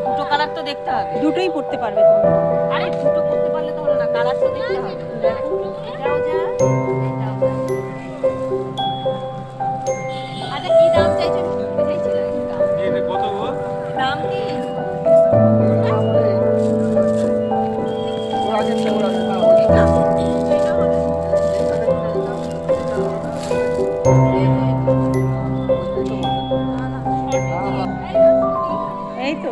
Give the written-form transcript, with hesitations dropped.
দুটো কালার তো দেখতে হবে, দুটোই পড়তে পারবে তুমি। আরে দুটো পড়তে পারলে তো হলো না, কালার তো দেখতে হবে। এটাও যা, এটাও যা। আচ্ছা কি দাম চাইছেন? শুনতে চাইছিলাম দাম। এটা কত গো? দাম কি? এই তো